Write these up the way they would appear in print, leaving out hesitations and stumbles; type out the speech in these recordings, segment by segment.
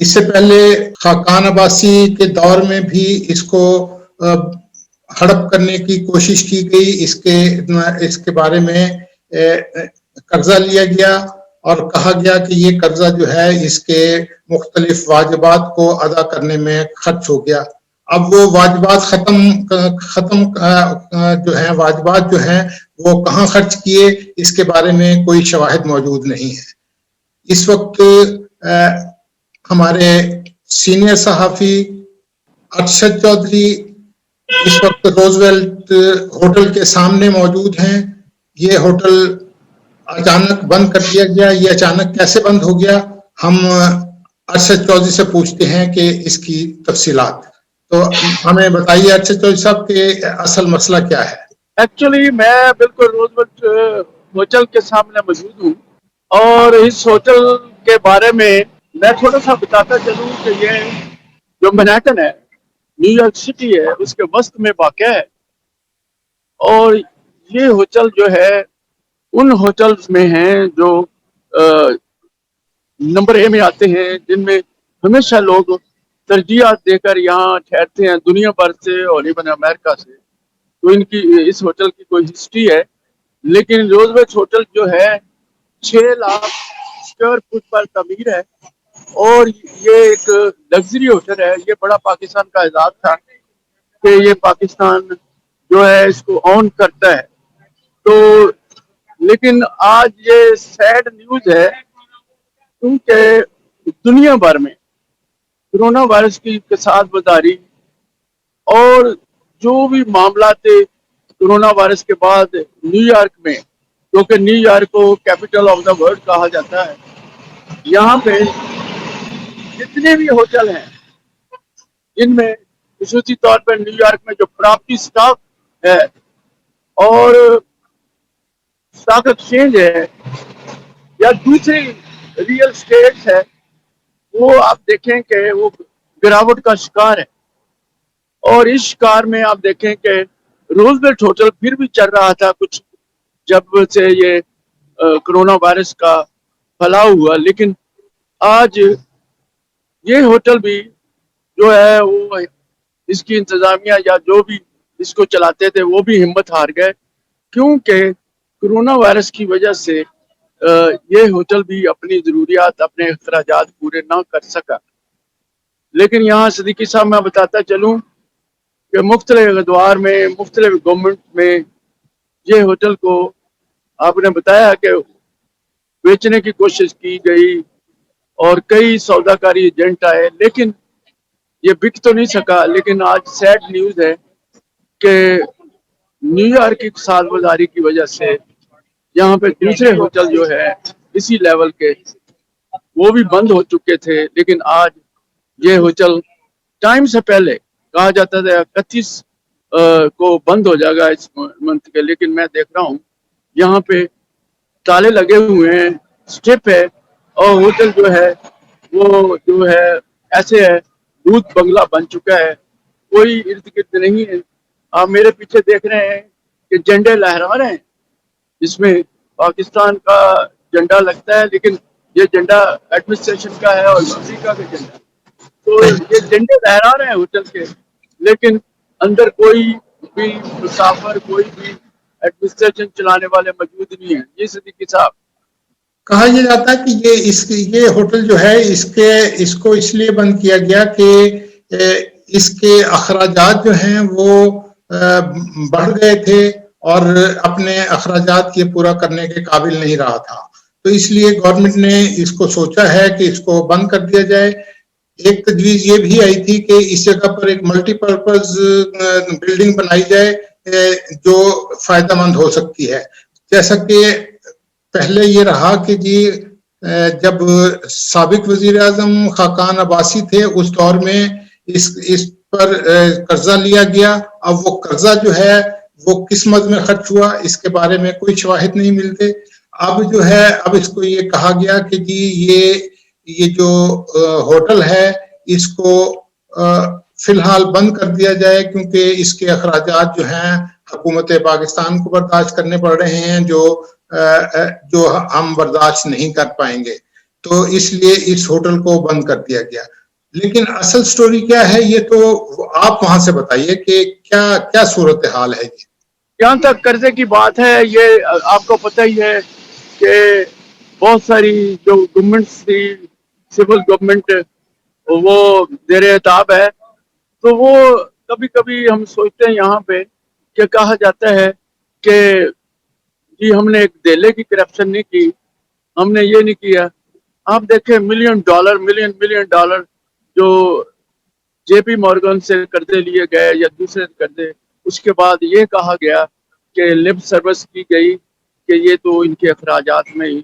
اس سے پہلے خاقان عباسی کے دور میں بھی اس کو ہڑپ کرنے کی کوشش کی گئی، اس کے بارے میں قرضہ لیا گیا اور کہا گیا کہ یہ قرضہ جو ہے اس کے مختلف واجبات کو ادا کرنے میں خرچ ہو گیا۔ اب وہ واجبات ختم واجبات جو ہیں وہ کہاں خرچ کیے، اس کے بارے میں کوئی شواہد موجود نہیں ہے۔ اس وقت ہمارے سینئر صحافی ارشد چودھری اس وقت روزویلٹ ہوٹل کے سامنے موجود ہیں۔ یہ ہوٹل اچانک بند کر دیا گیا، یہ اچانک کیسے بند ہو گیا؟ ہم ارشد چودھری سے پوچھتے ہیں کہ اس کی تفصیلات۔ تو ہمیں بتائیے ارشد چودھری صاحب کہ اصل مسئلہ کیا ہے؟ ایکچولی میں بالکل روزویلٹ ہوٹل کے سامنے موجود ہوں، اور اس ہوٹل کے بارے میں تھوڑا سا بتاتا چلوں کہ یہ جو مینہٹن ہے، نیو یارک سٹی ہے، اس کے وسط میں واقع ہے۔ اور یہ ہوٹل جو ہے ان ہوٹلز میں ہیں جو نمبر اے میں آتے ہیں، جن میں ہمیشہ لوگ ترجیحات دے کر یہاں ٹھہرتے ہیں دنیا بھر سے اور ایون امریکہ سے۔ تو ان کی اس ہوٹل کی کوئی ہسٹری ہے، لیکن روزویلٹ ہوٹل جو ہے 6 لاکھ اسکوائر فٹ پر تعمیر ہے، اور یہ ایک لگژری ہوٹل ہے۔ یہ بڑا پاکستان کا اعزاز تھا کہ یہ پاکستان جو ہے اس کو آن کرتا ہے۔ تو لیکن آج یہ سیڈ نیوز ہے، کیونکہ دنیا بھر میں کرونا وائرس کی کساد بداری اور جو بھی معاملات کرونا وائرس کے بعد نیو یارک میں، کیونکہ نیو یارک کو کیپٹل آف دا ورلڈ کہا جاتا ہے، یہاں پہ جتنے بھی ہوٹل ہیں ان میں خصوصی طور پر نیو یارک میں جو پراپرٹی سٹاک ہے اور اسٹاک ایکسچینج ہے یا دوسری ریئل اسٹیٹ ہے، وہ آپ دیکھیں کہ وہ گراوٹ کا شکار ہے۔ اور اس شکار میں آپ دیکھیں کہ روزویلٹ ہوٹل پھر بھی چل رہا تھا کچھ جب سے یہ کرونا وائرس کا پھیلاؤ ہوا، لیکن آج یہ ہوٹل بھی جو ہے وہ اس کی انتظامیہ یا جو بھی اس کو چلاتے تھے وہ بھی ہمت ہار گئے، کیونکہ کرونا وائرس کی وجہ سے یہ ہوٹل بھی اپنی ضروریات، اپنے اخراجات پورے نہ کر سکا۔ لیکن یہاں صدیقی صاحب میں بتاتا چلوں کہ مختلف ادوار میں، مختلف گورنمنٹ میں یہ ہوٹل کو آپ نے بتایا کہ بیچنے کی کوشش کی گئی اور کئی سودا کاری ایجنٹ آئے، لیکن یہ بک تو نہیں سکا۔ لیکن آج سیڈ نیوز ہے کہ نیو یارک کی سال گزاری کی وجہ سے یہاں پہ دوسرے ہوٹل جو ہے اسی لیول کے وہ بھی بند ہو چکے تھے، لیکن آج یہ ہوٹل ٹائم سے پہلے کہا جاتا تھا 31 کو بند ہو جائے گا اس منتھ کے، لیکن میں دیکھ رہا ہوں یہاں پہ تالے لگے ہوئے ہیں، سٹپ ہے، اور ہوٹل جو ہے وہ جو ہے ایسے ہے بھوت بنگلہ بن چکا ہے، کوئی ارد گرد نہیں ہے۔ آپ میرے پیچھے دیکھ رہے ہیں کہ جھنڈے لہرا رہے ہیں، جس میں پاکستان کا جھنڈا لگتا ہے، لیکن یہ جھنڈا ایڈمنسٹریشن کا ہے اور امریکہ کا جھنڈا۔ تو یہ جھنڈے لہرا رہے ہیں ہوٹل کے، لیکن اندر کوئی بھی مسافر، کوئی بھی ایڈمنسٹریشن چلانے والے موجود نہیں ہیں۔ یہ صدیقی صاحب کہا یہ جاتا ہے کہ یہ ہوٹل جو ہے اس کو اس لیے بند کیا گیا کہ اس کے اخراجات جو ہیں وہ بڑھ گئے تھے اور اپنے اخراجات یہ پورا کرنے کے قابل نہیں رہا تھا، تو اس لیے گورنمنٹ نے اس کو سوچا ہے کہ اس کو بند کر دیا جائے۔ ایک تجویز یہ بھی آئی تھی کہ اس جگہ پر ایک ملٹی پرپز بلڈنگ بنائی جائے جو فائدہ مند ہو سکتی ہے، جیسا کہ پہلے یہ رہا کہ جی جب سابق وزیر اعظم خاقان عباسی تھے اس دور میں اس پر قرضہ لیا گیا۔ اب وہ قرضہ جو ہے وہ کس مد میں خرچ ہوا اس کے بارے میں کوئی شواہد نہیں ملتے۔ اب جو ہے اب اس کو یہ کہا گیا کہ جی یہ جو ہوٹل ہے اس کو فی الحال بند کر دیا جائے، کیونکہ اس کے اخراجات جو ہیں حکومت پاکستان کو برداشت کرنے پڑ رہے ہیں جو ہم برداشت نہیں کر پائیں گے۔ تو اس لیے اس ہوٹل کو بند کر دیا گیا. لیکن اصل سٹوری کیا ہے یہ تو آپ وہاں سے بتائیے کہ کیا کیا صورتحال ہے یہ. جہاں تک قرضے کی بات ہے یہ آپ کو پتہ ہی ہے کہ بہت ساری جو گورنمنٹس تھی سول گورنمنٹ وہ زیر اعتاب ہے. تو وہ کبھی کبھی ہم سوچتے ہیں یہاں پہ کہ کہا جاتا ہے کہ جی ہم نے ایک دہلی کی کرپشن نہیں کی, ہم نے یہ نہیں کیا. آپ دیکھیں ملین ڈالر جو جے پی مورگن سے قرضے لیے گئے یا دوسرے قرضے, اس کے بعد یہ کہا گیا کہ لپ سروس کی گئی کہ یہ تو ان کے اخراجات میں ہی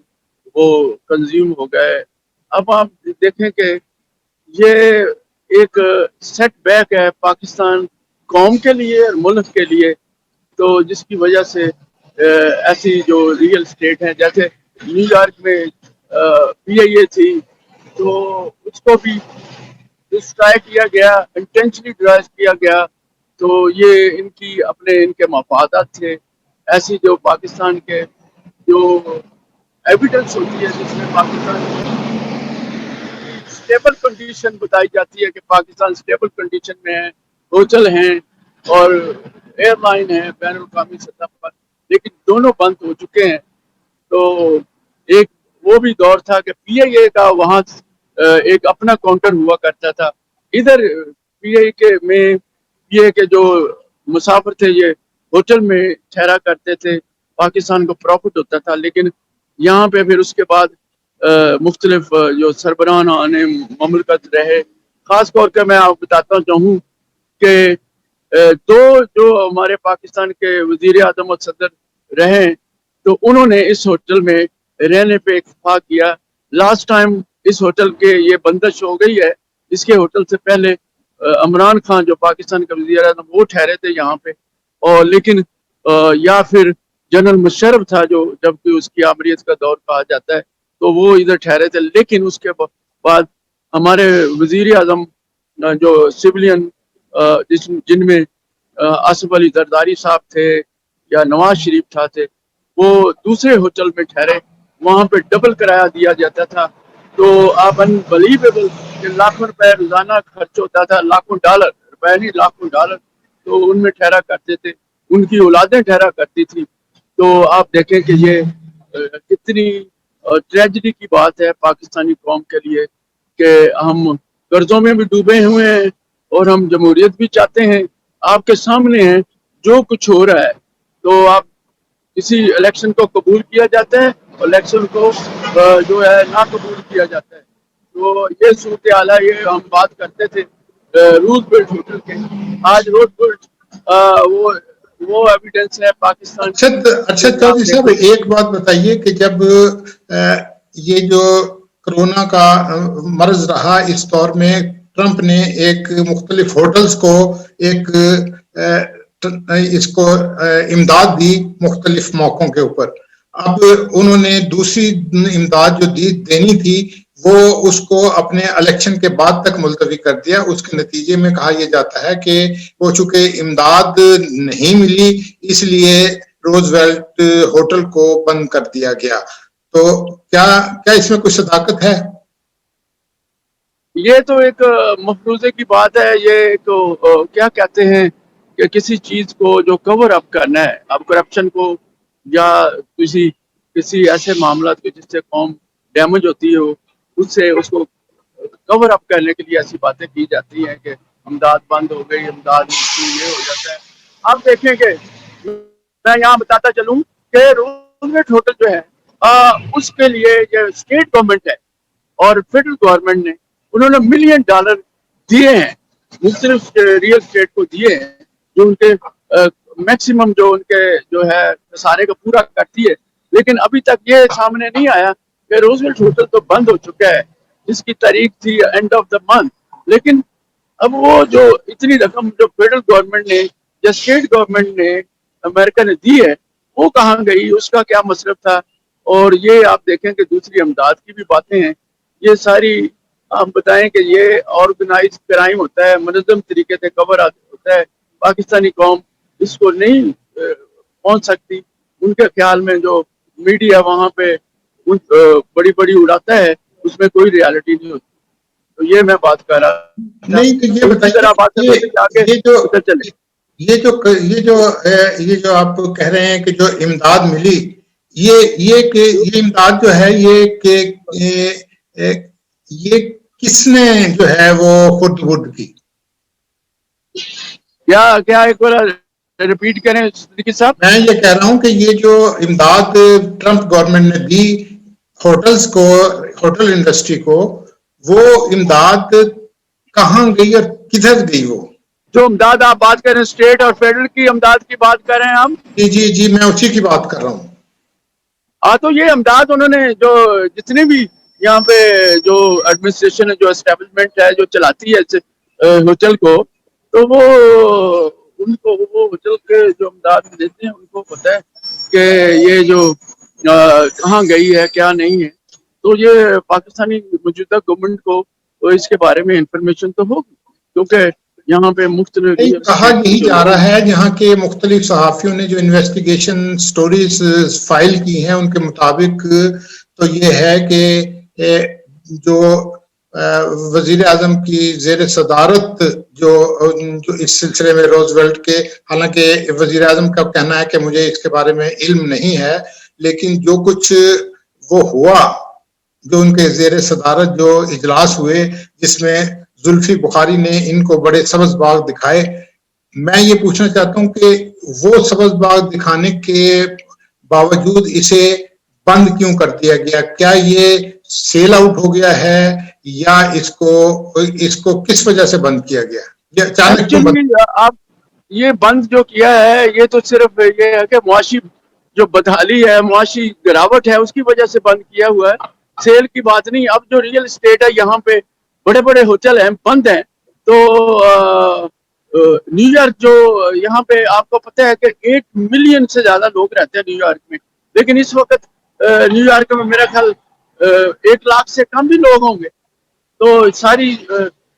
وہ کنزیوم ہو گئے. اب آپ دیکھیں کہ یہ ایک سیٹ بیک ہے پاکستان قوم کے لیے اور ملک کے لیے, تو جس کی وجہ سے ایسی جو ریئل اسٹیٹ ہیں جیسے نیو یارک میں پی آئی اے تھی تو اس کو بھی ڈسٹرائے کیا گیا, انٹینشنلی ڈرائے کیا گیا. تو یہ ان کے مفادات تھے. ایسی جو پاکستان کے جو ایویڈنس ہوتی ہے جس میں پاکستان اسٹیبل کنڈیشن بتائی جاتی ہے کہ پاکستان اسٹیبل کنڈیشن میں ہے, ہوٹل ہیں اور ایئر لائن ہے بین الاقوامی سطح پر, لیکن دونوں بند ہو چکے ہیں. تو ایک وہ بھی دور تھا کہ پی آئی اے کا وہاں ایک اپنا کاؤنٹر ہوا کرتا تھا. ادھر پی آئی اے کے جو مسافر تھے یہ ہوٹل میں ٹھہرا کرتے تھے, پاکستان کو پروفٹ ہوتا تھا. لیکن یہاں پہ پھر اس کے بعد مختلف جو سربراہان مملکت رہے, خاص طور پہ میں آپ بتاتا چاہوں کہ دو جو ہمارے پاکستان کے وزیر اعظم اور صدر رہے تو انہوں نے اس ہوٹل میں رہنے پہ اتفاق کیا. لاسٹ ٹائم اس ہوٹل کے یہ بندش ہو گئی ہے. اس کے ہوٹل سے پہلے عمران خان جو پاکستان کا وزیر اعظم وہ ٹھہرے تھے یہاں پہ, اور لیکن یا پھر جنرل مشرف تھا جو جبکہ اس کی آمریت کا دور کہا جاتا ہے تو وہ ادھر ٹھہرے تھے. لیکن اس کے بعد ہمارے وزیر اعظم جو سولین جن میں آصف علی زرداری صاحب تھے یا نواز شریف تھے وہ دوسرے ہوٹل میں ٹھہرے, وہاں پہ ڈبل کرایہ دیا جاتا تھا. تو آپ انبلیویبل کہ لاکھوں روپے روزانہ خرچ ہوتا تھا, لاکھوں ڈالر, روپے نہیں لاکھوں ڈالر, تو ان میں ٹھہرا کرتے تھے, ان کی اولادیں ٹھہرا کرتی تھی. تو آپ دیکھیں کہ یہ کتنی ٹریجڈی کی بات ہے پاکستانی قوم کے لیے کہ ہم قرضوں میں بھی ڈوبے ہوئے ہیں اور ہم جمہوریت بھی چاہتے ہیں. آپ کے سامنے ہیں جو کچھ ہو رہا ہے. تو آپ کسی الیکشن کو قبول کیا جاتا ہے, الیکشن کو جو ہے نہ قبول کیا جاتا ہے. تو یہ صورتحال ہے. یہ ہم بات کرتے تھے روز ویلٹ ہوٹل کے, آج روز ویلٹ وہ ایویڈنس ہے پاکستان کی. اچھا چودھری صاحب ایک بات بتائیے کہ جب یہ جو کرونا کا مرض رہا اس دور میں ٹرمپ نے ایک مختلف ہوٹلز کو ایک اس کو امداد دی مختلف موقعوں کے اوپر. اب انہوں نے دوسری امداد جو دینی تھی وہ اس کو اپنے الیکشن کے بعد تک ملتوی کر دیا. اس کے نتیجے میں کہا یہ جاتا ہے کہ وہ چونکہ امداد نہیں ملی اس لیے روز ویلٹ ہوٹل کو بند کر دیا گیا. تو کیا اس میں کچھ صداقت ہے؟ یہ تو ایک مفروضے کی بات ہے. یہ ایک کیا کہتے ہیں کہ کسی چیز کو جو کور اپ کرنا ہے, اب کرپشن کو یا کسی ایسے معاملات کے جس سے قوم ڈیمیج ہوتی ہو اس سے اس کو کور اپ کرنے کے لیے ایسی باتیں کی جاتی ہیں کہ امداد بند ہو گئی, امداد یہ ہو جاتا ہے. آپ دیکھیں کہ میں یہاں بتاتا چلوں کہ روزویلٹ ہوٹل جو ہے اس کے لیے جو اسٹیٹ گورنمنٹ ہے اور فیڈرل گورنمنٹ نے انہوں نے ملین ڈالر دیے ہیں مختلف ریئل اسٹیٹ کو دیے ہیں جو ان کے میکسیمم جو ان کے جو ہے سارے کا پورا کرتی ہے. لیکن ابھی تک یہ سامنے نہیں آیا کہ روزویلٹ ہوٹل تو بند ہو چکا ہے جس کی تاریخ تھی اینڈ آف دا منتھ. لیکن اب وہ جو اتنی رقم جو فیڈرل گورنمنٹ نے یا اسٹیٹ گورنمنٹ نے امریکہ نے دی ہے وہ کہاں گئی, اس کا کیا مصرف تھا. اور یہ آپ دیکھیں کہ دوسری امداد کی بھی باتیں ہیں. یہ ساری آپ بتائیں کہ یہ آرگنائز کرائم ہوتا ہے, منظم طریقے سے کور ہوتا ہے. پاکستانی قوم اس کو نہیں پہنچ سکتی. ان کے خیال میں جو میڈیا وہاں پہ بڑی اڑاتا ہے اس میں کوئی ریالٹی نہیں ہوتی. تو یہ میں بات کر رہا تھا. نہیں تو یہ بتائیے یہ جو آپ کہہ رہے ہیں کہ جو امداد ملی یہ امداد جو ہے یہ کس نے جو ہے وہ خود کی؟ کیا ایک بار ریپیٹ کریں صدیقی صاحب. میں یہ کہہ رہا ہوں کہ یہ جو امداد ٹرمپ گورنمنٹ نے دی ہوٹل انڈسٹری کو، وہ امداد کہاں گئی اور کدھر گئی؟ وہ جو امداد آپ بات کر رہے ہیں اسٹیٹ اور فیڈرل کی امداد کی بات کر رہے ہیں ہم؟ جی میں اسی کی بات کر رہا ہوں. تو یہ امداد انہوں نے جو جتنے بھی یہاں پہ جو ایڈمنسٹریشن ہے، جو اسٹیبلشمنٹ ہے، جو چلاتی ہے ہوٹل کو، تو وہ ان کو وہ ہوٹل کے جو امداد دیتے ہیں ان کو پتہ ہے کہ یہ جو کہاں گئی ہے کیا نہیں ہے. تو یہ پاکستانی موجودہ گورنمنٹ کو اس کے بارے میں انفارمیشن تو ہوگی، کیونکہ یہاں پہ مختلف کہا یہی جا رہا ہے جہاں کے مختلف صحافیوں نے جو انویسٹیگیشن سٹوریز فائل کی ہیں ان کے مطابق تو یہ ہے کہ جو وزیر اعظم کی زیر صدارت جو اس سلسلے میں روزویلٹ کے، حالانکہ وزیر اعظم کا کہنا ہے کہ مجھے اس کے بارے میں علم نہیں ہے، لیکن جو کچھ وہ ہوا، جو ان کے زیر صدارت جو اجلاس ہوئے جس میں زلفی بخاری نے ان کو بڑے سبز باغ دکھائے، میں یہ پوچھنا چاہتا ہوں کہ وہ سبز باغ دکھانے کے باوجود اسے بند کیوں کر دیا گیا؟ کیا یہ سیل آؤٹ ہو گیا ہے یا اس کو کس وجہ سے بند کیا گیا؟ یہ اچانک کیوں بند؟ آپ یہ بند جو کیا ہے یہ تو صرف یہ ہے کہ معاشی جو بدحالی ہے، معاشی گراوٹ ہے، اس کی وجہ سے بند کیا ہوا ہے، سیل کی بات نہیں. اب جو ریئل اسٹیٹ ہے یہاں پہ بڑے بڑے ہوٹل ہیں بند ہیں. تو نیو یارک جو یہاں پہ آپ کو پتہ ہے کہ 8 ملین سے زیادہ لوگ رہتے ہیں نیو یارک میں، لیکن اس وقت نیو یارک میں میرا خیال 1 لاکھ سے کم بھی لوگ ہوں گے. تو ساری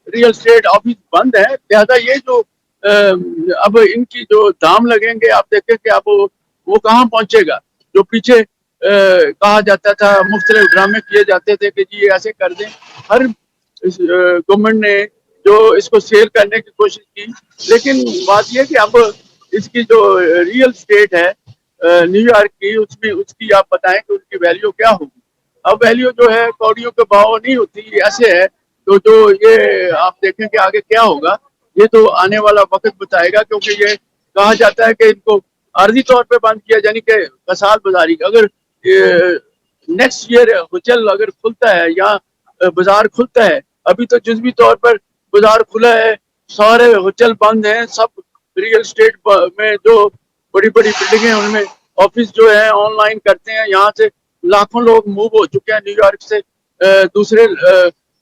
ریئل اسٹیٹ آفس بند ہے. لہذا یہ جو اب ان کی جو دام لگیں گے، آپ دیکھیں کہ اب وہ کہاں پہنچے گا. جو پیچھے کہا جاتا تھا، مختلف ڈرامے کیے جاتے تھے کہ جی ایسے کر دیں، ہر گورنمنٹ نے جو اس کو سیل کرنے کی کوشش کی، لیکن بات یہ کہ اب اس کی جو ریئل اسٹیٹ ہے نیو یارک کی، اس کی آپ بتائیں کہ اس کی ویلیو کیا ہوگی. اب ویلیو جو ہے کوڑیوں کے بھاؤ نہیں ہوتی، ایسے ہے. تو جو یہ آپ دیکھیں کہ آگے کیا ہوگا، یہ تو آنے والا وقت بتائے گا، کیونکہ یہ کہا جاتا ہے کہ ان کو عارضی طور پہ بند کیا، یعنی کہ کساد بازاری. اگر نیکسٹ ایئر ہوٹل اگر کھلتا ہے یا بازار کھلتا ہے، ابھی تو جزوی طور پر بازار کھلا ہے، سارے ہوٹل بند ہیں، سب ریئل اسٹیٹ میں جو بڑی بڑی بلڈنگیں ہیں ان میں آفس جو ہے آن لائن کرتے ہیں. یہاں سے لاکھوں لوگ موو ہو چکے ہیں نیو یارک سے دوسرے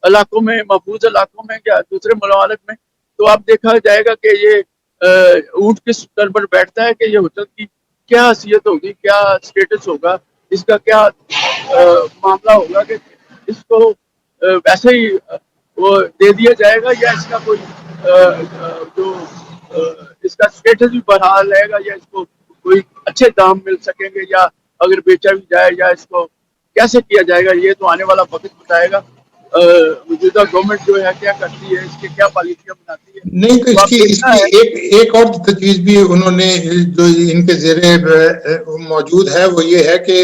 علاقوں میں، محفوظ علاقوں میں یا دوسرے ممالک میں. تو اب دیکھا جائے گا کہ یہ اونٹ کس در پر بیٹھتا ہے کہ یہ ہوٹل کی کیا حیثیت ہوگی، کیا اسٹیٹس ہوگا، اس کا کیا معاملہ ہوگا کہ اس کو ویسے ہی وہ دے دیا جائے گا یا اس کا کوئی جو اس کا اسٹیٹس بھی بحال رہے گا، یا اس کو کوئی اچھے دام مل سکیں گے، یا اگر بیچا بھی جائے یا اس کو کیسے کیا جائے گا. یہ تو آنے والا وقت بتائے گا. موجودہ گورنمنٹ جو ہے کیا کرتی ہے، اس کی کیا پالیسیاں بناتی ہے. نہیں تو اس کی ایک اور تجویز بھی انہوں نے جو ان کے زیر موجود ہے وہ یہ ہے کہ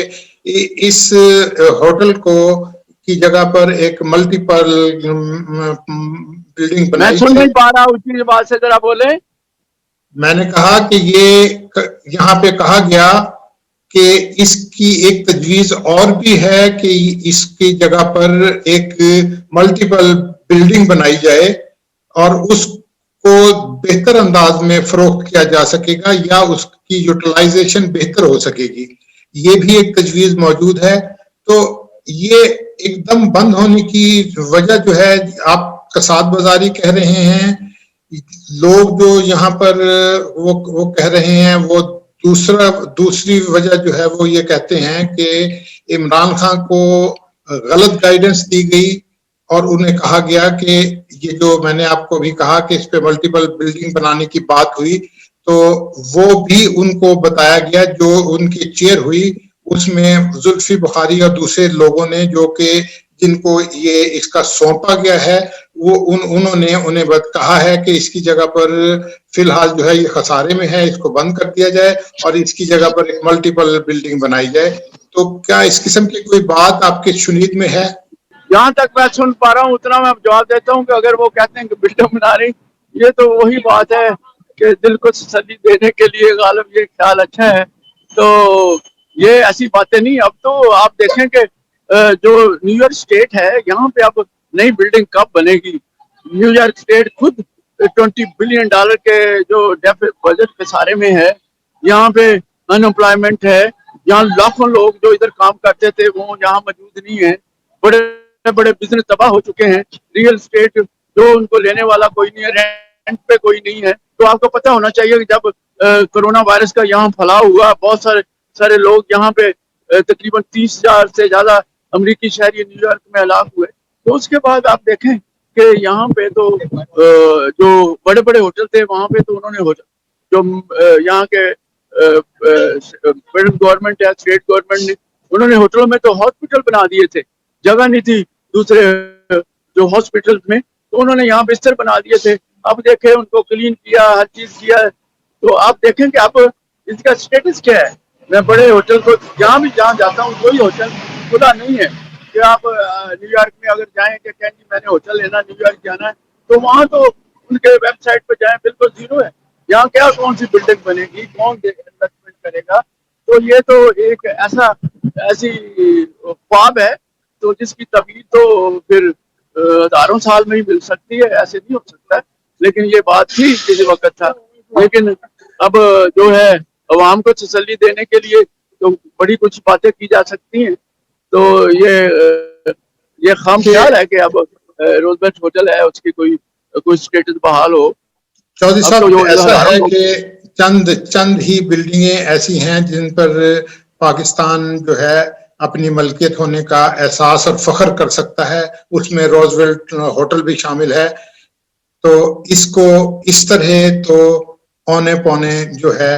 اس ہوٹل کو کی جگہ پر ایک ملٹیپل بلڈنگ بنائی. میں سن نہیں پا رہا اسی بات سے ذرا بولیں. میں نے کہا کہ یہ یہاں پہ کہا گیا کہ اس کی ایک تجویز اور بھی ہے کہ اس کی جگہ پر ایک ملٹیپل بلڈنگ بنائی جائے اور اس کو بہتر انداز میں فروخت کیا جا سکے گا یا اس کی یوٹیلائزیشن بہتر ہو سکے گی. یہ بھی ایک تجویز موجود ہے. تو یہ ایک دم بند ہونے کی وجہ جو ہے، آپ کساد بازاری کہہ رہے ہیں، لوگ جو یہاں پر وہ کہہ رہے ہیں، وہ دوسری وجہ جو ہے وہ یہ کہتے ہیں کہ عمران خان کو غلط گائیڈنس دی گئی اور انہیں کہا گیا کہ یہ جو میں نے آپ کو بھی کہا کہ اس پہ ملٹیپل بلڈنگ بنانے کی بات ہوئی، تو وہ بھی ان کو بتایا گیا. جو ان کی چیئر ہوئی اس میں زلفی بخاری اور دوسرے لوگوں نے جو کہ جن کو یہ اس کا سونپا گیا ہے وہ انہوں نے انہیں کہا ہے کہ اس کی جگہ پر فی الحال جو ہے یہ خسارے میں ہے، اس کو بند کر دیا جائے اور اس کی جگہ پر ایک ملٹیپل بلڈنگ بنائی جائے. تو کیا اس قسم کی کوئی بات آپ کے شنید میں ہے؟ جہاں تک میں سن پا رہا ہوں اتنا میں جواب دیتا ہوں کہ اگر وہ کہتے ہیں کہ بلڈنگ بنا رہی، یہ تو وہی بات ہے کہ دل کو تسلی دینے کے لیے غالب یہ خیال اچھا ہے. تو یہ ایسی باتیں نہیں. اب تو آپ دیکھیں کہ جو نیو یارک اسٹیٹ ہے یہاں پہ اب نئی بلڈنگ کب بنے گی. نیو یارک اسٹیٹ خود $20 بلین کے جو بجٹ کے سارے میں ہے. یہاں پہ ان امپلائمنٹ ہے، یہاں لاکھوں لوگ جو ادھر کام کرتے تھے وہ یہاں موجود نہیں ہیں. بڑے بڑے بزنس تباہ ہو چکے ہیں. ریئل اسٹیٹ جو ان کو لینے والا کوئی نہیں ہے، رینٹ پہ کوئی نہیں ہے. تو آپ کو پتہ ہونا چاہیے کہ جب کرونا وائرس کا یہاں پھیلاؤ ہوا، بہت سارے لوگ یہاں پہ تقریباً 30,000 سے زیادہ امریکی شہری نیو یارک میں ہلاک ہوئے. تو اس کے بعد آپ دیکھیں کہ یہاں پہ تو جو بڑے بڑے ہوٹل تھے وہاں پہ تو انہوں نے جو یہاں کے گورنمنٹ یا اسٹیٹ گورنمنٹ نے انہوں نے ہوٹلوں میں تو ہاسپٹل بنا دیے تھے. جگہ نہیں تھی دوسرے جو ہاسپٹل میں، تو انہوں نے یہاں بستر بنا دیے تھے. اب دیکھیں ان کو کلین کیا، ہر چیز کیا. تو آپ دیکھیں کہ اب اس کا اسٹیٹس کیا ہے. میں بڑے ہوٹل کو جہاں جاتا ہوں کوئی ہوٹل کھلا نہیں ہے کہ آپ نیو یارک میں اگر جائیں کہ کہیں میں نے ہوٹل لینا نیو یارک جانا ہے تو وہاں تو ان کے ویب سائٹ پہ جائیں بالکل زیرو ہے. یہاں کیا کون سی بلڈنگ بنے گی، کون انویسٹمنٹ کرے گا. تو یہ تو ایک ایسی خواب ہے تو جس کی تعبیر تو پھر ہزاروں سال میں ہی مل سکتی ہے، ایسے نہیں ہو سکتا. لیکن یہ بات تھی کسی وقت تھا. لیکن اب جو ہے عوام کو تسلی دینے کے لیے تو بڑی کچھ باتیں کی جا سکتی ہیں. تو یہ خام خیال ہے کہ اب روزویلٹ ہوٹل ہے اس کی کوئی اسٹیٹس بحال ہو. چودھری اب صاحب تو جو ایسا ہزاروں ہے لوگ کہ چند ہی بلڈنگیں ایسی ہیں جن پر پاکستان جو ہے اپنی ملکیت ہونے کا احساس اور فخر کر سکتا ہے. اس میں روزویلٹ ہوٹل بھی شامل ہے. تو اس کو اس طرح تو اونے پونے جو ہے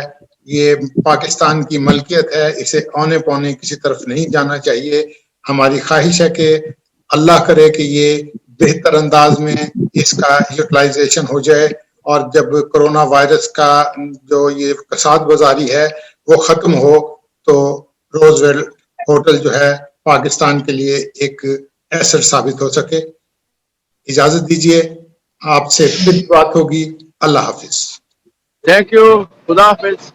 یہ پاکستان کی ملکیت ہے، اسے اونے پونے کسی طرف نہیں جانا چاہیے. ہماری خواہش ہے کہ اللہ کرے کہ یہ بہتر انداز میں اس کا یوٹیلائزیشن ہو جائے اور جب کرونا وائرس کا جو یہ کساد بازاری ہے وہ ختم ہو تو روزویل ہوٹل جو ہے پاکستان کے لیے ایک ایسٹ ثابت ہو سکے. اجازت دیجیے، آپ سے پھر بات ہوگی. اللہ حافظ. Thank you. خدا حافظ.